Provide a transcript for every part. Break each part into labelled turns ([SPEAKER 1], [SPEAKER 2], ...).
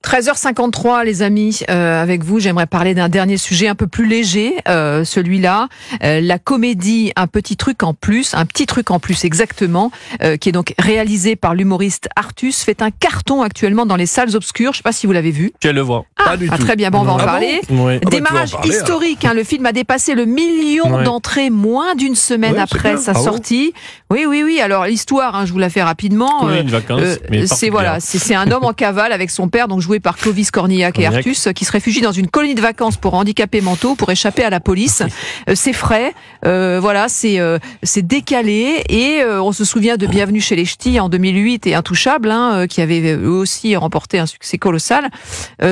[SPEAKER 1] 13h53 les amis, avec vous j'aimerais parler d'un dernier sujet un peu plus léger, celui-là, la comédie Un petit truc en plus exactement, qui est donc réalisé par l'humoriste Artus, fait un carton actuellement dans les salles obscures, je ne sais pas si vous l'avez vu. Pas du tout. Très bien, bon, on va en parler.
[SPEAKER 2] Oui.
[SPEAKER 1] Démarrage historique, le film a dépassé le million d'entrées moins d'une semaine après sa sortie. Oui, alors l'histoire, je vous la fais rapidement.
[SPEAKER 2] Une vacance,
[SPEAKER 1] c'est un homme en cavale avec son père, donc joué par Clovis Cornillac et Artus, qui se réfugie dans une colonie de vacances pour handicapés mentaux, pour échapper à la police. C'est frais, c'est décalé, et on se souvient de Bienvenue chez les Ch'tis en 2008 et Intouchables, qui avait eux aussi remporté un succès colossal.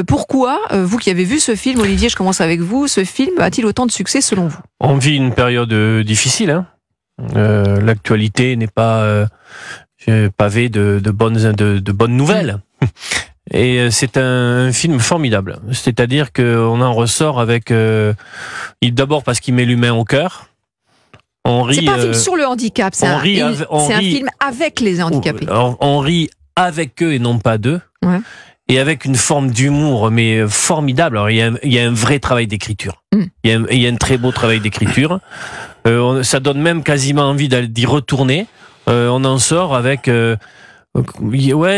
[SPEAKER 1] Pourquoi, vous qui avez vu ce film, Olivier, je commence avec vous, ce film a-t-il autant de succès selon vous ?
[SPEAKER 2] On vit une période difficile. L'actualité n'est pas pavée de bonnes nouvelles. Et c'est un film formidable. C'est-à-dire qu'on en ressort avec... d'abord parce qu'il met l'humain au cœur.
[SPEAKER 1] C'est pas un film sur le handicap, c'est un film avec les handicapés.
[SPEAKER 2] On rit avec eux et non pas d'eux. Ouais. Et avec une forme d'humour, mais formidable. Alors, il y a un vrai travail d'écriture. Il y a un très beau travail d'écriture. Ça donne même quasiment envie d'y retourner. On en sort avec...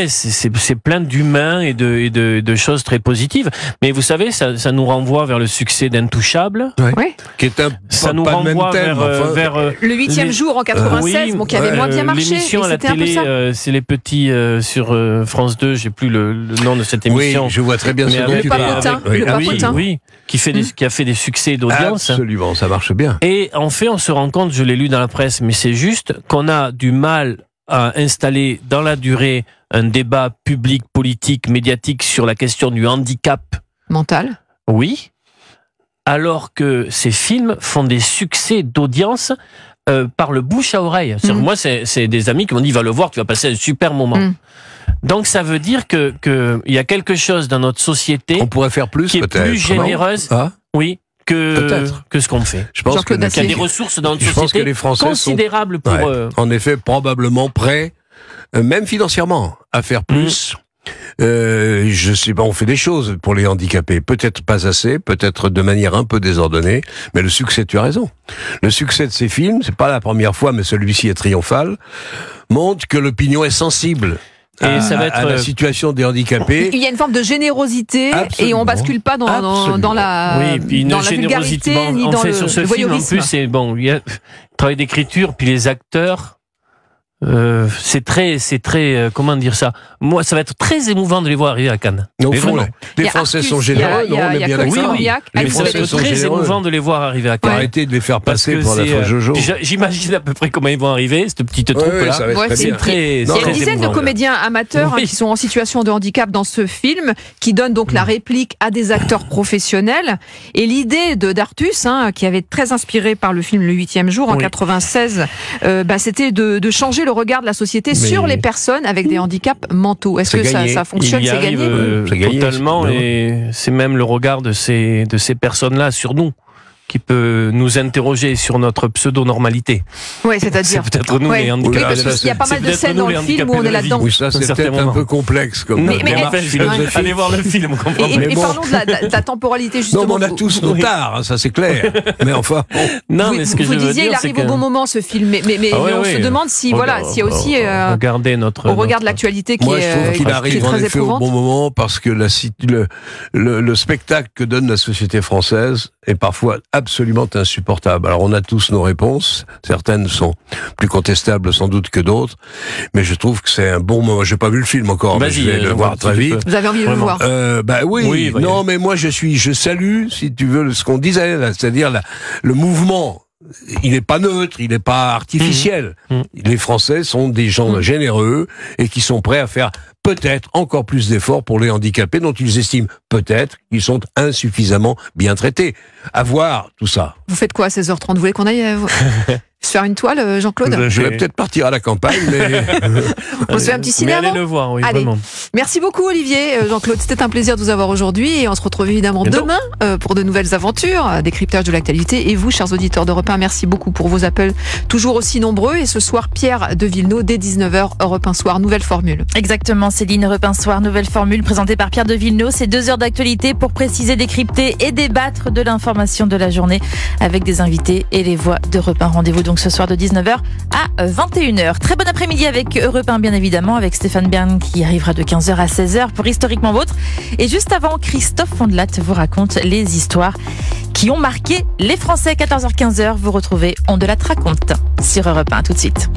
[SPEAKER 2] c'est plein d'humains et de choses très positives. Mais vous savez, ça nous renvoie vers le succès d'Intouchables.
[SPEAKER 3] Ouais. Qui est
[SPEAKER 2] ça nous renvoie vers
[SPEAKER 1] le 8e jour en 96, qui avait moins bien marché.
[SPEAKER 2] L'émission à la télé, c'est les petits sur France 2. J'ai plus le nom de cette émission.
[SPEAKER 3] Oui, je vois très bien ce dont tu parles.
[SPEAKER 2] Oui, qui a fait des succès d'audience.
[SPEAKER 3] Absolument, ça marche bien.
[SPEAKER 2] Et en fait, on se rend compte, je l'ai lu dans la presse, mais c'est juste qu'on a du mal à installer dans la durée un débat public, politique, médiatique sur la question du handicap
[SPEAKER 1] mental.
[SPEAKER 2] Oui, alors que ces films font des succès d'audience par le bouche à oreille. Moi, c'est des amis qui m'ont dit va le voir, tu vas passer un super moment. Donc ça veut dire que il y a quelque chose dans notre société.
[SPEAKER 3] On pourrait faire plus,
[SPEAKER 2] qui est plus généreuse. Oui. Que ce qu'on fait.
[SPEAKER 3] Je pense
[SPEAKER 2] qu'il y a des ressources dans notre société
[SPEAKER 3] pense que les Français
[SPEAKER 2] considérables pour...
[SPEAKER 3] en effet, probablement prêts, même financièrement, à faire plus. Je sais pas, on fait des choses pour les handicapés. Peut-être pas assez, peut-être de manière un peu désordonnée, mais le succès, tu as raison. Le succès de ces films, c'est pas la première fois, mais celui-ci est triomphal, montre que l'opinion est sensible. Et ça va être à la situation des handicapés.
[SPEAKER 1] Il y a une forme de générosité. Absolument. Et on bascule pas dans la vulgarité ni dans le voyeurisme.
[SPEAKER 2] En plus, il y a travail d'écriture, puis les acteurs. C'est très, comment dire ça. Moi, ça va être très émouvant de les voir arriver à Cannes.
[SPEAKER 3] Au fond, les Français sont généreux, on est bien d'accord.
[SPEAKER 2] Mais ça va être très émouvant de les voir arriver à Cannes.
[SPEAKER 3] Arrêtez de les faire passer pour la fois Jojo.
[SPEAKER 2] J'imagine à peu près comment ils vont arriver, cette petite troupe-là.
[SPEAKER 1] Il y a une dizaine de comédiens amateurs qui sont en situation de handicap dans ce film, qui donnent donc la réplique à des acteurs professionnels. Et l'idée d'Artus, qui avait très inspiré par le film Le 8e jour en 96, c'était de changer le regard de la société sur les personnes avec des handicaps mentaux. Est-ce que ça fonctionne? C'est gagné
[SPEAKER 2] totalement, et c'est même le regard de ces personnes-là sur nous qui peut nous interroger sur notre pseudo-normalité.
[SPEAKER 1] Oui, c'est-à-dire...
[SPEAKER 2] C'est peut-être nous les handicapés.
[SPEAKER 1] Oui, parce qu'il y a pas mal de scènes dans le film où on est là-dedans.
[SPEAKER 3] Oui, ça c'est peut-être un peu complexe.
[SPEAKER 2] Allez voir le film.
[SPEAKER 1] Et parlons de la temporalité, justement.
[SPEAKER 3] Non, mais on a tous nos tares, ça c'est clair. Mais enfin...
[SPEAKER 2] Non, mais ce que je veux dire,
[SPEAKER 1] il arrive au bon moment, ce film. Mais on se demande s'il y a aussi... Au regard de l'actualité qui est très éprouvante.
[SPEAKER 3] Moi, je trouve qu'il arrive en effet au bon moment, parce que le spectacle que donne la société française est parfois absolument insupportable. Alors on a tous nos réponses, certaines sont plus contestables sans doute que d'autres, mais je trouve que c'est un bon moment. J'ai pas vu le film encore, mais je vais le voir très vite.
[SPEAKER 1] Vous avez envie de le voir?
[SPEAKER 3] Oui. Non, mais moi je salue, si tu veux, ce qu'on disait, c'est-à-dire le mouvement. Il n'est pas neutre, il n'est pas artificiel. Les Français sont des gens généreux et qui sont prêts à faire peut-être encore plus d'efforts pour les handicapés dont ils estiment peut-être qu'ils sont insuffisamment bien traités. À voir tout ça.
[SPEAKER 1] Vous faites quoi à 16h30? Vous voulez qu'on aille Se faire une toile, Jean-Claude?
[SPEAKER 3] Je vais peut-être partir à la campagne, mais...
[SPEAKER 1] On se fait un petit ciné
[SPEAKER 2] allez
[SPEAKER 1] avant ?
[SPEAKER 2] le voir, oui,
[SPEAKER 1] Allez.
[SPEAKER 2] vraiment.
[SPEAKER 1] Merci beaucoup Olivier, Jean-Claude, c'était un plaisir de vous avoir aujourd'hui et on se retrouve évidemment
[SPEAKER 2] Bientôt.
[SPEAKER 1] demain pour de nouvelles aventures, décryptage de l'actualité. Et vous, chers auditeurs d'Europe 1, merci beaucoup pour vos appels toujours aussi nombreux. Et ce soir, Pierre de Villeneuve, dès 19h, Europe 1 Soir, nouvelle formule.
[SPEAKER 4] Exactement, Céline, Europe 1 Soir, nouvelle formule présentée par Pierre de Villeneuve. C'est 2 heures d'actualité pour préciser, décrypter et débattre de l'information de la journée avec des invités et les voix d'Europe 1. Rendez-vous donc ce soir de 19h à 21h. Très bon après-midi avec Europe 1, bien évidemment, avec Stéphane Bern qui arrivera de 15h à 16h pour Historiquement Vôtre. Et juste avant, Christophe Fondelat vous raconte les histoires qui ont marqué les Français. 14h-15h, vous retrouvez On de la raconte sur Europe 1. Tout de suite.